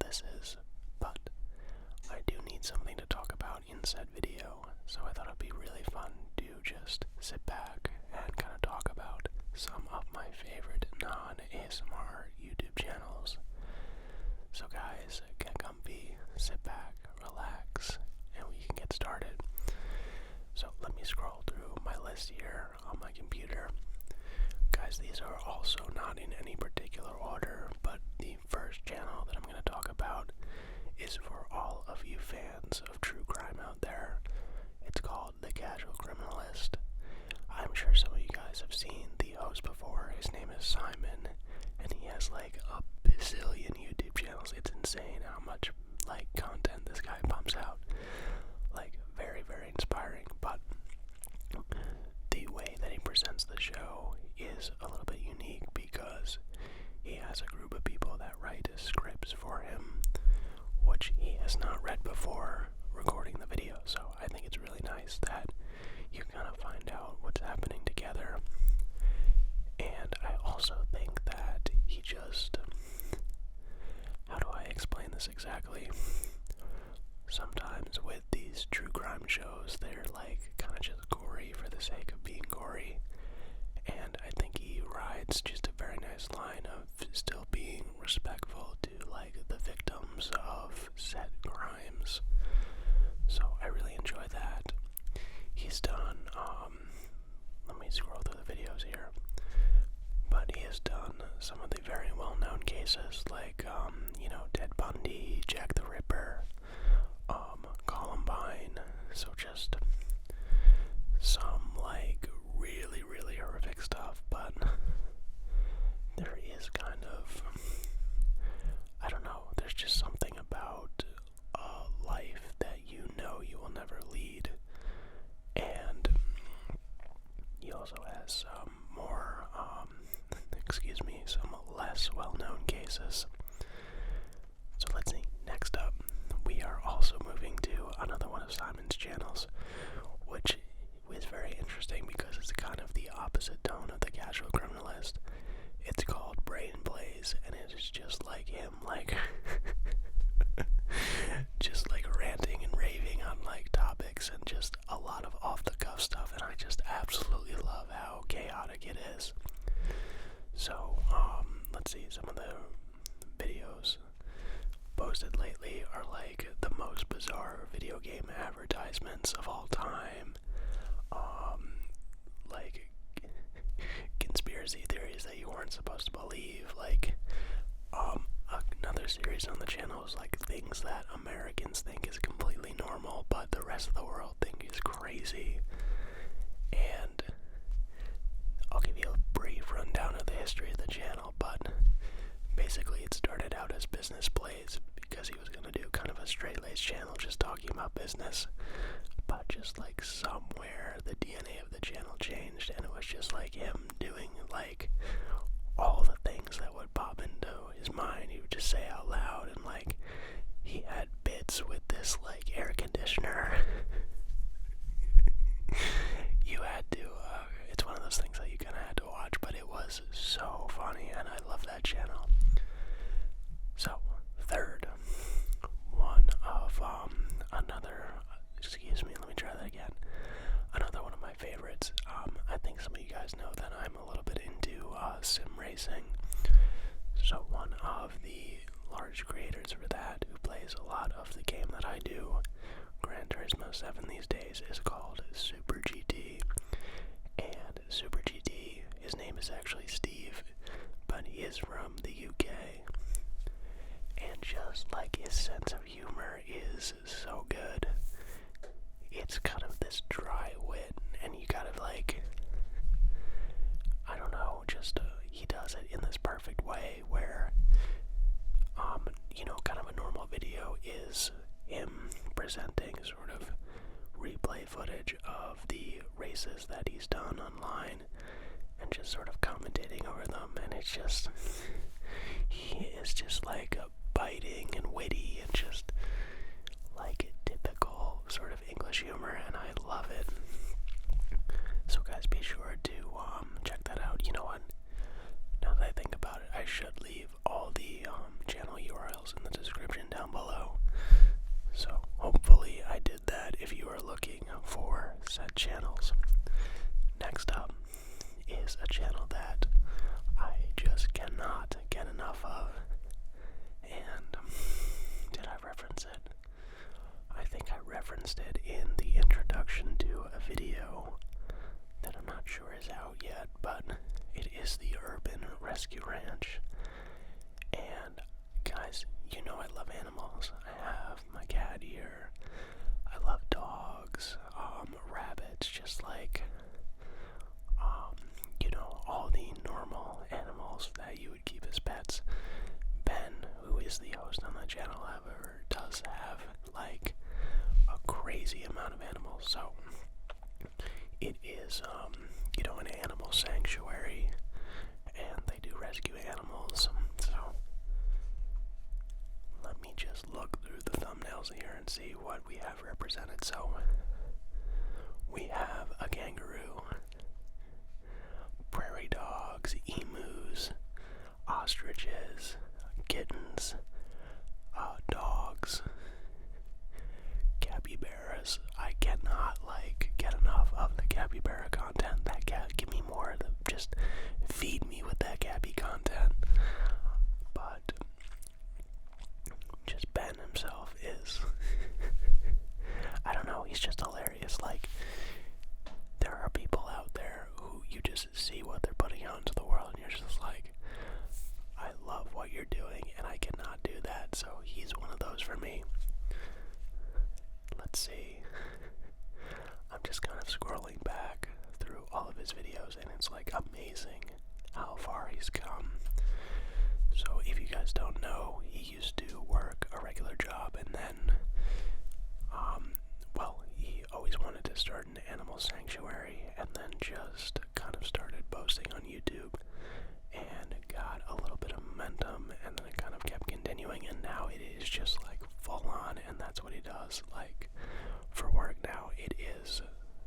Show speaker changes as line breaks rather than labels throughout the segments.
this is, but I do need something to talk about in said video, so I thought it'd be really fun to just sit back and kind of talk about some of my favorite non-ASMR YouTube channels. So guys, get comfy, sit back, relax, and we can get started. So let me scroll through my list here on my computer. Guys, these are also not in any particular order, but the first channel that I'm going to talk about is for all of you fans of true crime out there. It's called The Casual Criminalist. I'm sure some of you guys have seen the host before. His name is Simon, and he has like a bazillion YouTube channels. It's insane how much like content this guy pumps out. Like very, very inspiring, but the way that he presents the show is a little bit unique because he has a group of people that write scripts for him, which he has not read before recording the video. So I think it's really nice that you kind of find out what's happening together. And I also think that he just, how do I explain this exactly? Sometimes with these true crime shows, they're like kind of just gory for the sake of being gory. And I think he rides just a very nice line of still being respectful to like the victims of said crimes. So I really enjoy that. He's done, let me scroll through the videos here. But he has done some of the very well-known cases like, Ted Bundy, Jack the Ripper, Columbine. So just some like really, really horrific stuff, but there is kind of, I don't know, there's just something about a life that you know you will never lead. And he also has some more, some less well-known cases. So let's see, next up, we are also moving to another one of Simon's channels, which is very interesting because it's kind of the opposite tone of The Casual Criminalist. It's called Brain Blaze, and it is just like him, like, just like ranting and raving on like topics and just a lot of off-the-cuff stuff, and I just absolutely love how chaotic it is. So, let's see, some of the videos posted lately are like the most bizarre video game advertisements of all time. Like conspiracy theories that you weren't supposed to believe. Like, another series on the channel is like things that Americans think is completely normal, but the rest of the world think is crazy. And I'll give you a brief rundown of the history of the channel, but basically it started out as business plays because he was going to do kind of a straight-laced channel just talking about business, but just like somewhere the DNA of the channel changed, and it was just like him doing like all the things that would pop into his mind. He would just say out loud, and like he had bits with this like air conditioner. You had to, it's one of those things that you kind of had to watch, but it was so funny, and I love that channel. So, third one of, another one of my favorites. I think some of you guys know that I'm a little bit into, sim racing. So one of the large creators for that, who plays a lot of the game that I do, Gran Turismo 7 these days, is called Super GT. And Super GT, his name is actually Steve, but he is from the UK. And just like his sense of humor is so good. It's kind of this dry wit, and you gotta like, I don't know, just he does it in this perfect way where, kind of a normal video is him presenting sort of replay footage of the races that he's done online and just sort of commentating over them, and it's just, he is just like biting and witty and just like typical sort of English humor, and I love it. So guys, be sure to check that out. You know what? Now that I think about it, I should leave all the channel URLs in the description channel, however, does have like a crazy amount of animals. So it is, an animal sanctuary, and they do rescue animals. So let me just look through the thumbnails here and see what we have represented. So we have a kangaroo, prairie dogs, emus, ostriches, kittens, dogs, capybaras. I cannot get enough of the capybara content. That cat, give me more. Just feed me with that cappy content. But just Ben himself is I don't know, he's just hilarious. Like, there are people out there who you just see what they're putting out into the world and you're just like, I love what you're doing and I cannot do that. So he's one of those for me. Let's see. I'm just kind of scrolling back through all of his videos and it's like amazing how far he's come. So if you guys don't know, he used to work a regular job and then, he always wanted to start an animal sanctuary and then just kind of started posting on YouTube and got a little bit of momentum and then it kind of kept continuing and now it is just like full on and that's what he does like for work now. It is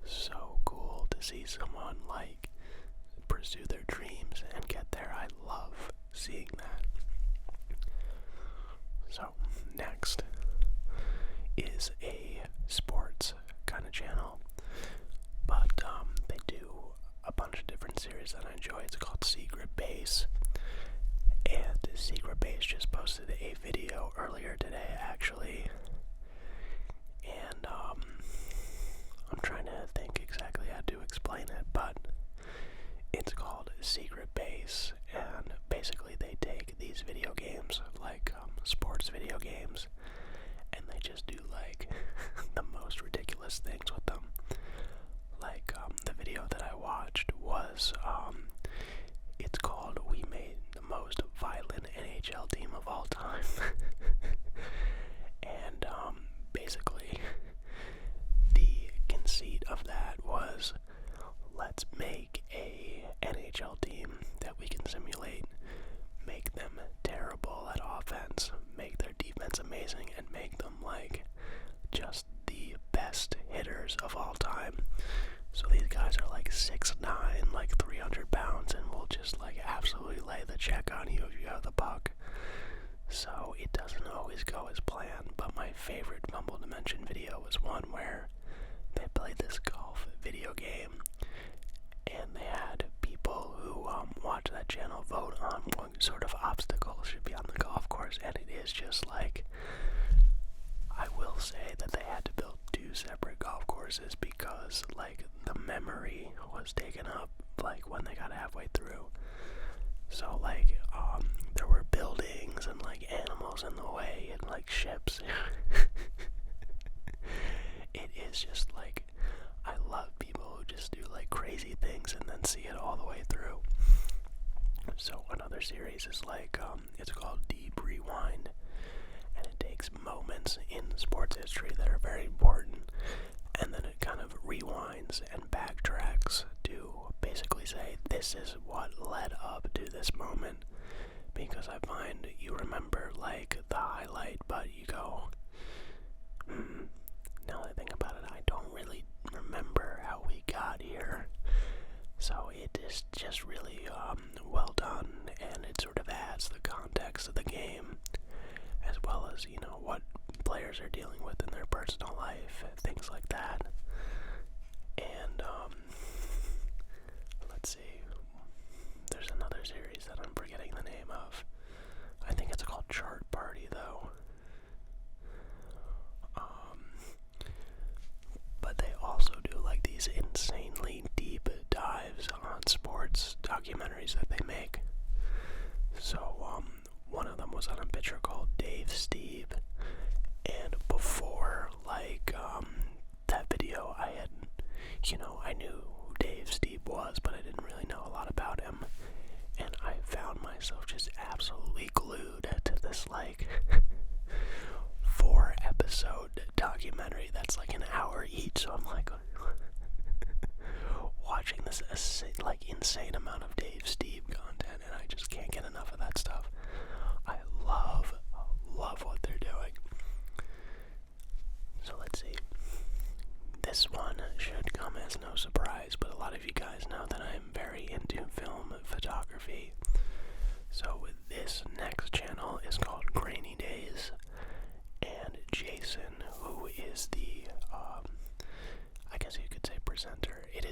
so cool to see someone like pursue their dreams and get there. I love seeing that. So next is a sports kind of channel, but they do a bunch of different series that I enjoy. It's called Secret Base, and Secret Base just posted a video earlier today actually, and I'm trying to think exactly how to explain it, but it's called Secret Base, and basically they take these video games, like sports video games, and they just do like the most ridiculous things with them. Like the video that I watched was it's called "We Made the Most Violent NHL Team of All Time," and basically the conceit of that was, let's make a NHL team that we can simulate, make them terrible at offense, make their defense amazing, and make them like just the best hitters of all time. So these guys are like 6'9", like 300 pounds, and will just like absolutely lay the check on you if you have the puck. So it doesn't always go as planned, but my favorite Fumble Dimension video was one where they played this golf video game, and they had people who watch that channel vote on what sort of obstacles should be on the golf course, and it is just like, I will say that they had to build 2 separate golf courses because like the memory was taken up like when they got halfway through. So like there were buildings and like animals in the way and like ships. It is just like, I love people who just do like crazy things and then see it all the way through. So another series is like it's called Deep Rewind, and it takes moments in sports history that are very important, and then it kind of rewinds and backtracks to basically say this is what led up to this moment, because I find you remember like the highlight, but you go, now that I think about it, I don't really remember how we got here. So it is just really well done, and it sort of adds the context of the game, as well as, you know, what players are dealing with in their personal life, things like that. And let's see, there's another series that I'm forgetting the name of. I think it's called Chart Party though. But they also do like these insanely deep dives on sports documentaries that they make. So one of them was on a pitcher called Dave Steve, and before like that video I had, I knew who Dave Steve was, but I didn't really know a lot about him, and I found myself just absolutely glued to this like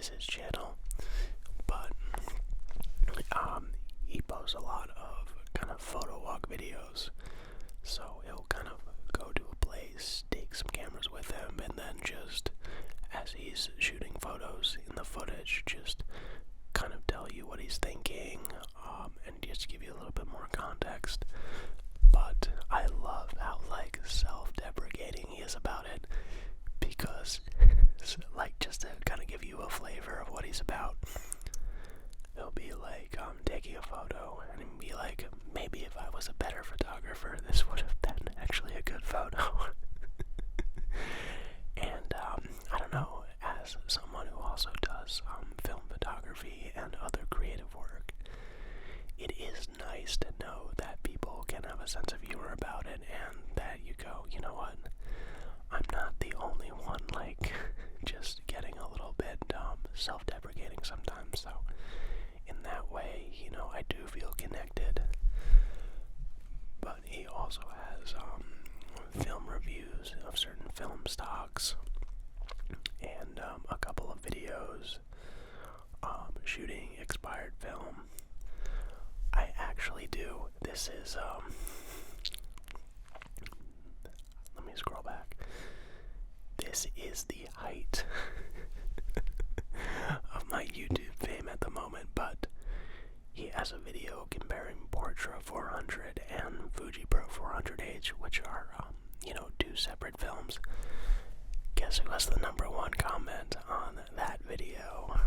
is his channel, but he posts a lot of kind of photo walk videos. So he'll kind of go to a place, take some cameras with him, and then just as he's shooting photos in the footage, just kind of tell you what he's thinking, and just give you a little bit more context. But I love how like self-deprecating he is about it, because like just to kind of give you a flavor of what he's about, he'll be like taking a photo and he'll be like, maybe if I was a better photographer, this would have been actually a good photo. And I don't know, as someone who also does film photography and other creative work, it is nice to know that people can have a sense of humor about it, and that you go, you know what, I'm not the only one like just getting a little bit self-deprecating sometimes. So in that way, you know, I do feel connected. But he also has film reviews of certain film stocks, and a couple of videos shooting expired film. I actually do. This is let me scroll back. This is the height of my YouTube fame at the moment, but he has a video comparing Portra 400 and Fuji Pro 400H, which are, you know, two separate films. Guess who has the #1 comment on that video?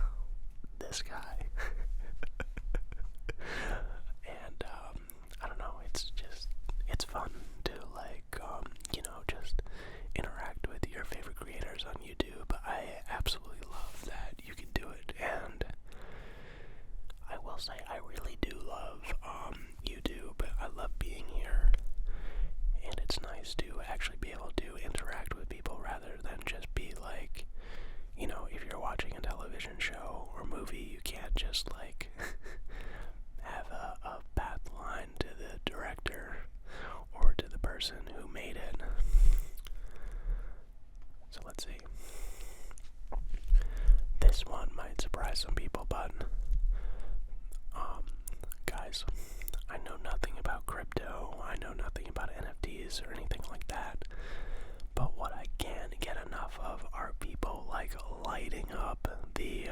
This guy. And, I don't know, it's fun to, like, you know, just interact with your favorite creators on YouTube. I absolutely love that you can do it, and I will say I really do love YouTube. I love being here, and it's nice to actually be able to interact with people rather than just be like, you know, if you're watching a television show or movie, you can't just like have a path line to the director or to the person who made it. So let's see. This one might surprise some people, but guys, I know nothing about crypto, I know nothing about NFTs or anything like that, but what I can get enough of are people like lighting up the,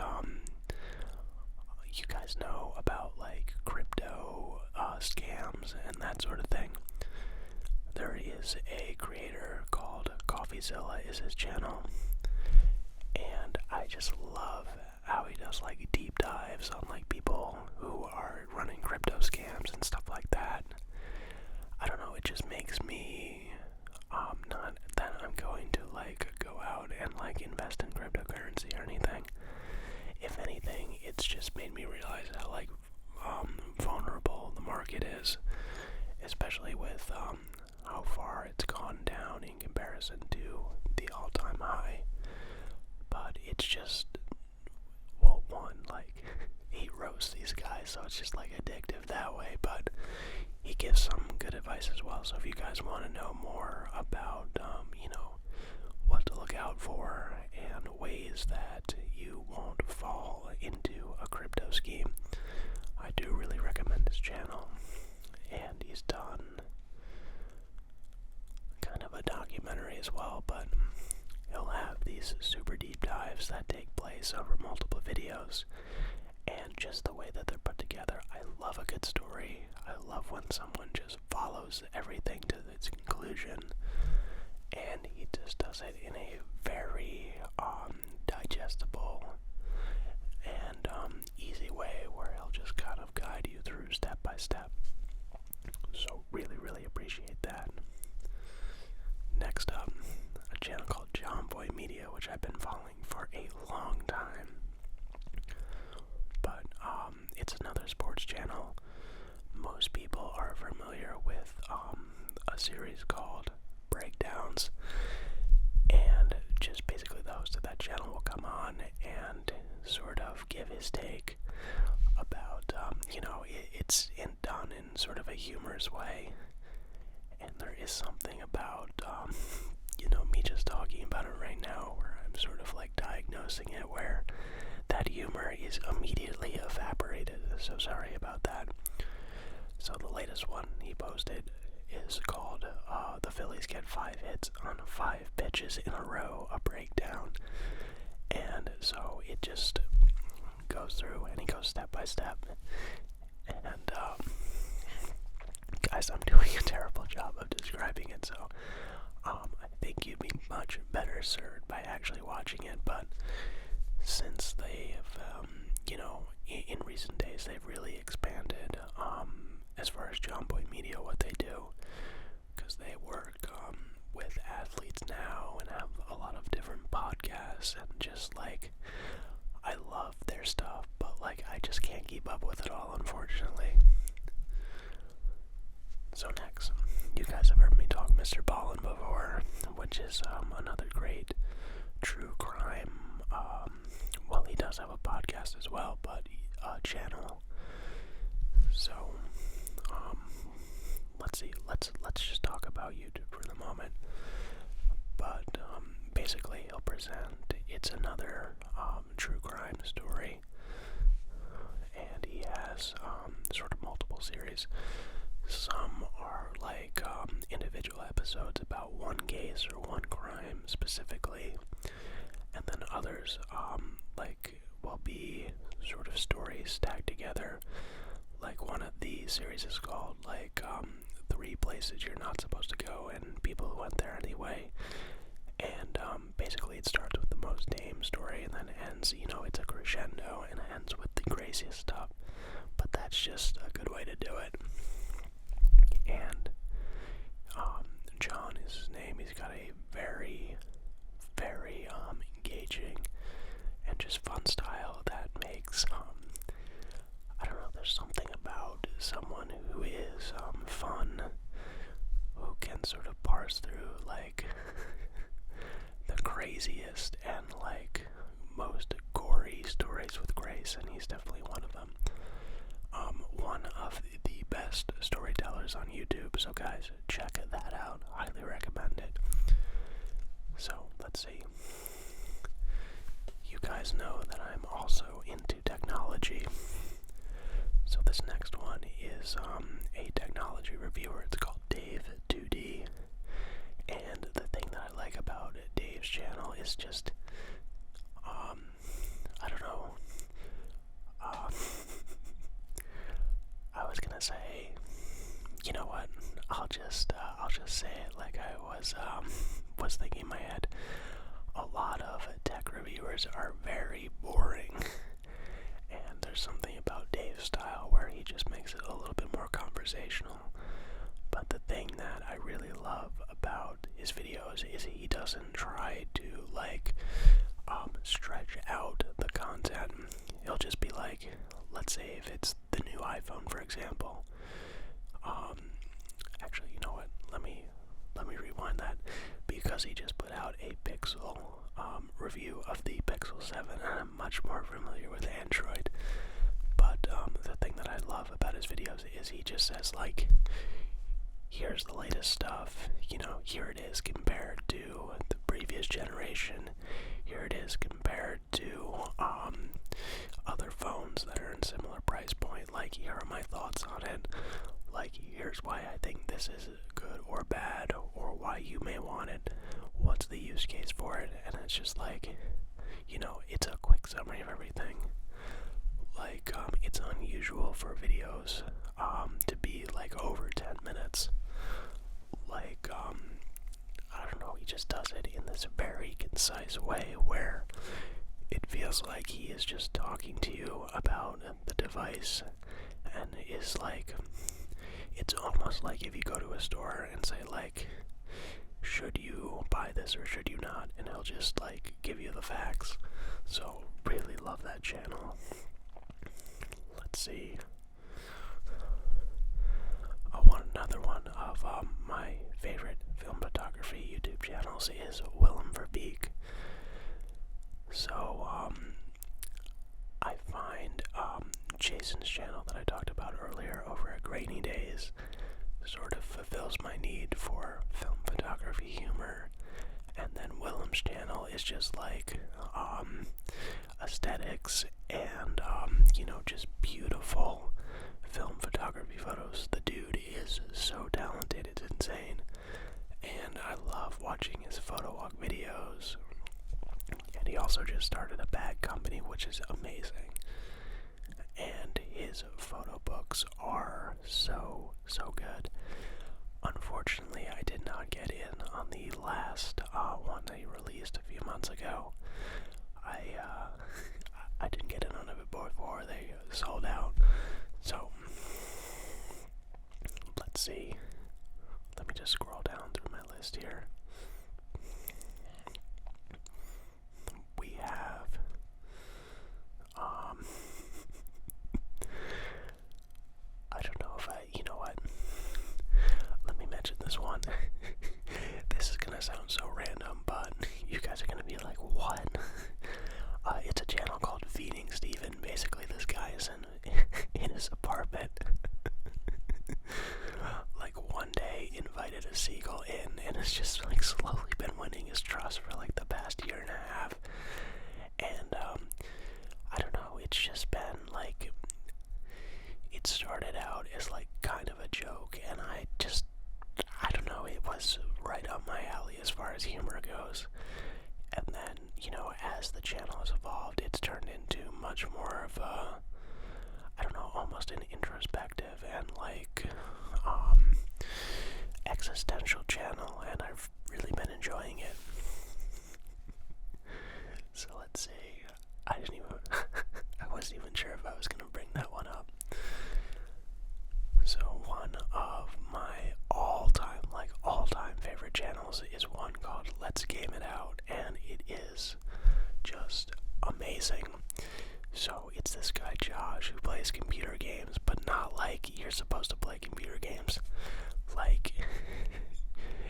you guys know about like crypto scams and that sort of thing. There is a creator called CoffeeZilla is his channel, and I just love how he does like deep dives on like people who are running crypto scams and stuff like that. I don't know, it just makes me not that I'm going to like go out and like invest in cryptocurrency or anything. If anything, it's just made me realize how like vulnerable the market is, especially with how far it's gone down in comparison to the all-time high. But it's just, well, one, like, he roasts these guys, so it's just like addictive that way, but he gives some good advice as well. So if you guys want to know more about, you know, what to look out for and ways that you won't fall into a crypto scheme, I do really recommend his channel. And he's done kind of a documentary as well, but he'll have these super deep dives that take place over multiple videos, and just the way that they're put together, I love a good story. I love when someone just follows everything to its conclusion, and he just does it in a very digestible and easy way where he'll just kind of guide you through step by step. So really appreciate that. Next up, a channel called John Boy Media, which I've been following for a long time. But it's another sports channel. Most people are familiar with a series called Breakdowns, and just basically the host of that channel will come on and sort of give his take about, you know, it's done in sort of a humorous way, and there is something about, you know, me just talking about it right now where I'm sort of like diagnosing it, where that humor is immediately evaporated, so sorry about that. So the latest one he posted is called The Phillies Get 5 Hits on 5 Pitches in a Row, a breakdown. And so it just goes through and he goes step by step. And guys, I'm doing a terrible job of describing it, so I think you'd be much better served by actually watching it. But since they have, in recent days, they've really expanded as far as John Boy Media, what they do, because they work with athletes now and have a lot of different podcasts, and just like, I love their stuff, but like, I just can't keep up with it all, unfortunately. So next, you guys have heard me talk Mr. Ballin before, which is another great true crime, well, he does have a podcast as well, but channel. So let's just talk about YouTube for the moment. But basically he'll present, it's another true crime story, and he has sort of multiple series. Some are like individual episodes about one case or one crime specifically, and then others will be sort of stories stacked together. Like one of the series is called 3 Places You're Not Supposed to Go and People Who Went There Anyway. And basically it starts with the most tame story and then ends, it's a crescendo and ends with the craziest stuff. But that's just a good way to do it. And John is his name. He's got a very, very engaging and just fun style that makes, I don't know, there's something about someone who is fun, who can sort of parse through the craziest and most gory stories with grace, and he's definitely one of them. One of the best storytellers on YouTube, so guys, check that out. Highly recommend it. So, let's see. You guys know that I'm also into technology. So this next one is a technology reviewer. It's called Dave2D. And the thing that I like about Dave's channel is just, I don't know, I was gonna say, you know what, I'll just say it like I was thinking in my head. A lot of tech reviewers are very boring, and there's something about Dave's style where he just makes it a little bit more conversational. But the thing that I really love about his videos is he doesn't try to stretch out the content. He'll just be like, let's say if it's the new iPhone, for example. Actually, you know what? Let me rewind that, because he just put out a Pixel review of the Pixel 7, and I'm much more familiar with Android. But the thing that I love about his videos is he just says here's the latest stuff, here it is compared to the previous generation, here it is compared to other phones that are in similar price point, here are my thoughts on it, here's why I think this is good or bad, or why you may want it, what's the use case for it, and it's just it's a quick summary of everything. It's unusual for videos to be over 10 minutes. I don't know, he just does it in this very concise way where it feels like he is just talking to you about the device, and is it's almost like if you go to a store and say should you buy this or should you not, and he'll just give you the facts. So really love that channel. Let's see. Another one of my favorite film photography YouTube channels is Willem Verbeek. So I find Jason's channel that I talked about earlier over at Grainy Days sort of fulfills my need for film photography humor, and then Willem's channel is just a aesthetics and, just beautiful film photography photos. The dude is so talented, it's insane. And I love watching his photo walk videos. And he also just started a bag company, which is amazing. And his photo books are so good. Unfortunately, I did not get in on the last one that he released a few months ago. I didn't get in on it before they sold out. So, let's see. Let me just scroll down through my list here. We have, I don't know if you know what? Let me mention this one. This is gonna sound so random, but you guys are gonna be like, what? It's a channel called Feeding Steven. Basically, this guy is in his apartment. Like, one day invited a seagull in, and it's just like slowly been winning his trust for like the past year and a half. And I don't know, it's just been like, it started out as like kind of a joke, and I don't know, it was right up my alley as far as humor goes. And then, as the channel has evolved, it's turned into much more of a, I don't know, almost an introspective and like existential channel, and I've really been enjoying it. So let's see. I wasn't even sure if I was gonna bring that one up. So one of my all-time favorite channels is one called Let's Game It Out, and it is just amazing. So it's this guy Josh who plays computer games, but not like you're supposed to play computer games. Like,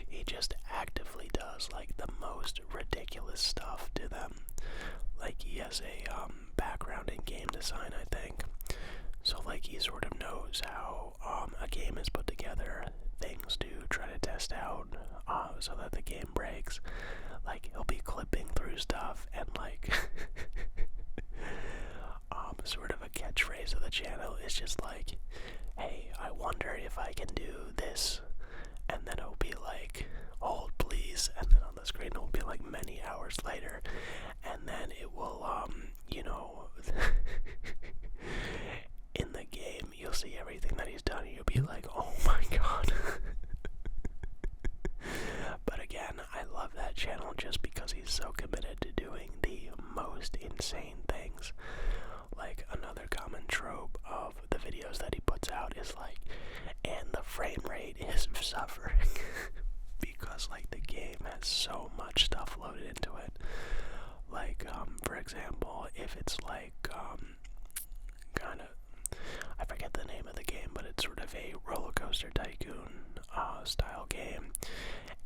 he just actively does like the most ridiculous stuff to them. Like, he has a background in game design, I think. So like, he sort of knows how a game is put together, things to try to test out so that the game breaks. Like, he'll be clipping through stuff, and like sort of a catchphrase of the channel is just like, hey, I wonder if I can do this, and then it'll be like, hold please, and then on the screen it'll be like many hours later, and then it will in the game you'll see everything that he's done, and you'll be like, oh my god. But again, I love that channel just because he's so committed to doing the most insane things. Like, another common trope of the videos that he puts out is like, and the frame rate is suffering because like the game has so much stuff loaded into it. Like, for example, if it's like kind of, I forget the name of the game, but it's sort of a roller coaster tycoon style game,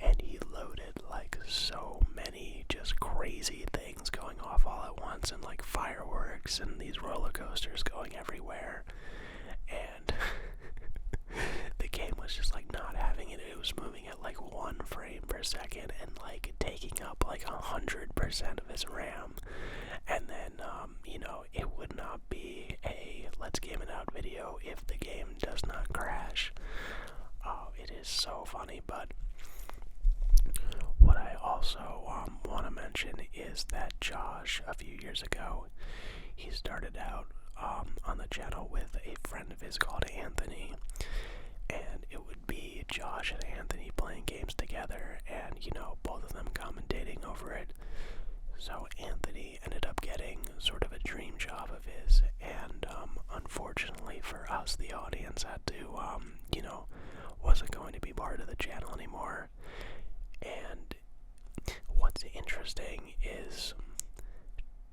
and he loaded like so many just crazy things going off all at once, and like fireworks and these roller coasters going everywhere, and the game was just like not having it. It was moving at like 1 frame per second and like taking up like 100% of its RAM. And then it would not be a Let's Game It Out video if the game does not crash. It is so funny. But what I also want to mention is that Josh, a few years ago, he started out on the channel with a friend of his called Anthony, and it would be Josh and Anthony playing games together, and both of them commentating over it. So Anthony ended up getting sort of a dream job of his, and unfortunately for us, the audience had to wasn't going to be part of the channel anymore. And what's interesting is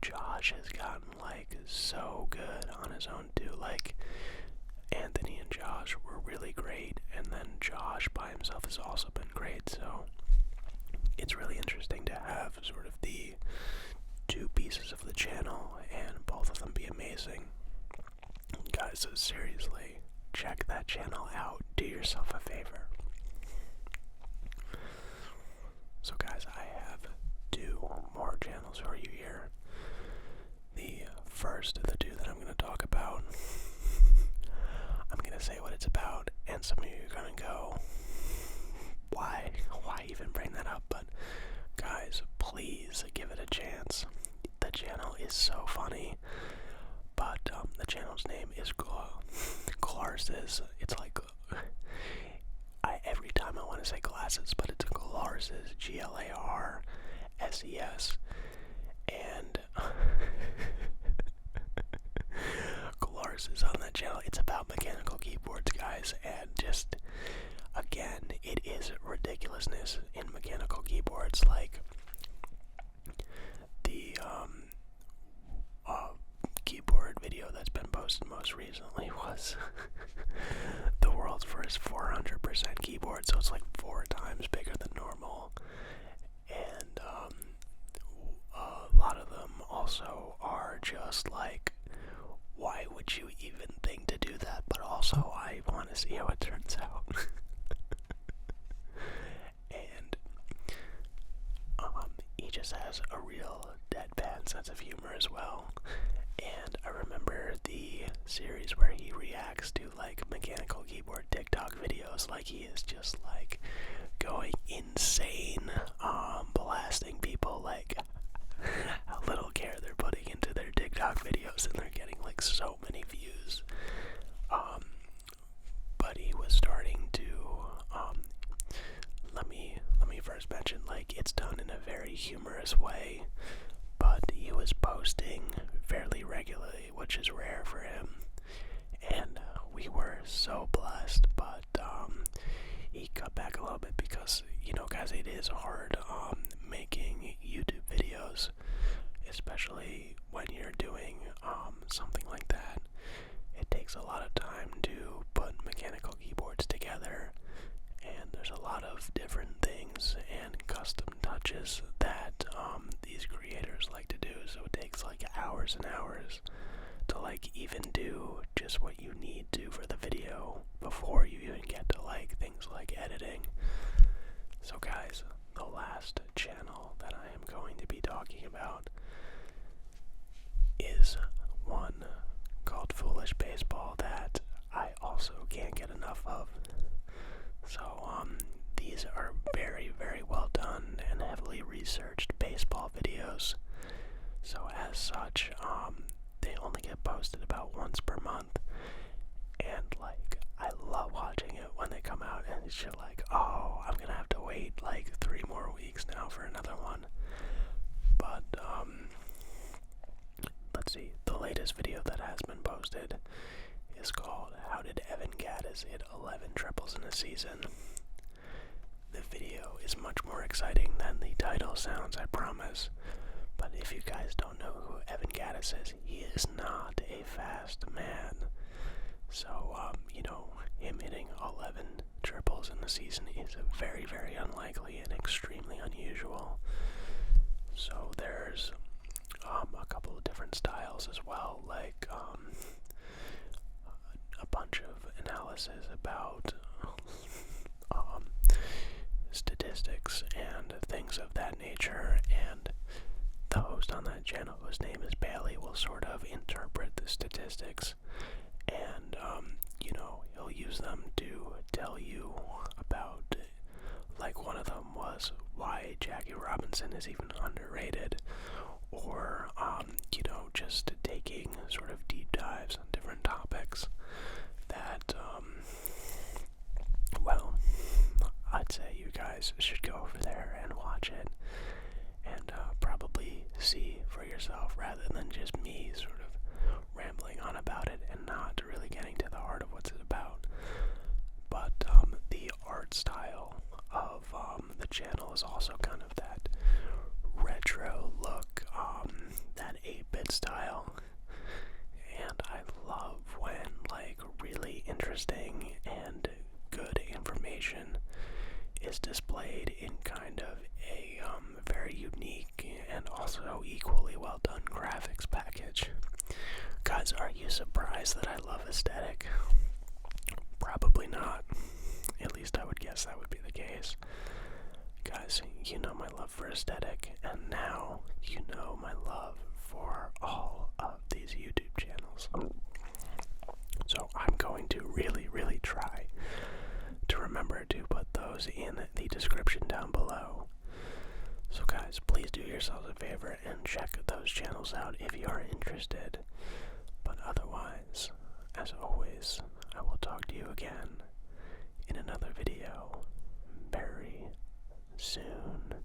Josh has gotten like so good on his own too. Like, Anthony and Josh were really great, and then Josh by himself has also been great. So it's really interesting to have sort of the two pieces of the channel and both of them be amazing. Guys, so seriously, check that channel out. Do yourself a favor. So guys, I have 2 more channels for you here. The first, the two that I'm going to talk about, I'm going to say what it's about, and some of you are going to go, why even bring that up? But guys, please give it a chance. The channel is so funny, but the channel's name is Glarses. It's like, every time I want to say glasses, but it's Glarses, Glarses, and Glarses on that channel. It's about mechanical keyboards, guys, and just, again, it is ridiculousness in mechanical keyboards. Like, the keyboard video that's been posted most recently was the world's first 400% keyboard, so it's like 4 times bigger than normal, and a lot of them also are just like, why would you even think to do that? But also, I want to see how it turns out. And he just has a real deadpan sense of humor as well. And I remember the series where he reacts to like mechanical keyboard TikTok videos, like he is just like going insane, blasting people, like how little care they're putting into their TikTok videos, and they're getting like so many views. But he was starting to, let me first mention, like, it's done in a very humorous way, but he was posting fairly regularly, which is rare for him, and we were so blessed. But he cut back a little bit because, you know, guys, it is hard making YouTube videos, especially when you're doing something like that. It takes a lot of time to put mechanical keyboards together, and there's a lot of different things and custom touches that these creators like to do, so it takes like hours and hours to like even do just what you need to for the video before you even get to like things like editing. So guys, the last channel that I am going to be talking about is one called Foolish Baseball that I also can't get enough of. So these are very, very well done and heavily researched baseball videos. So as such, they only get posted about once per month, and like, I love watching it when they come out, and it's just like, oh, I'm gonna have to wait like 3 more weeks now for another one. But let's see, the latest video that has been posted is called How Did Evan Gattis Hit 11 Triples in a Season? The video is much more exciting than the title sounds, I promise. But if you guys don't know who Evan Gattis is, he is not a fast man. So, you know, him hitting 11 triples in a season is very, very unlikely and extremely unusual. So there's a couple of different styles as well, like a bunch of analysis about statistics and things of that nature, and the host on that channel, whose name is Bailey, will sort of interpret the statistics, and you know, he'll use them to tell you about, like, one of them was why Jackie Robinson is even underrated, or you know, just taking sort of deep dives on different topics that well, I'd say you guys should go over there and watch it, and probably see for yourself, rather than just me sort of rambling on about it and not really getting to the heart of what's it about. But the art style of the channel is also kind of that retro look, that 8-bit style, and I love when like really interesting and good information is displayed in kind of a very unique and also equally well done graphics package. Guys, are you surprised that I love aesthetic? Probably not. At least I would guess that would be the case. Guys, you know my love for aesthetic, and now you know my love for all of the these YouTube channels. So I'm going to really try to remember to put those in the description down below. So guys, please do yourselves a favor and check those channels out if you are interested. But otherwise, as always, I will talk to you again in another video very soon.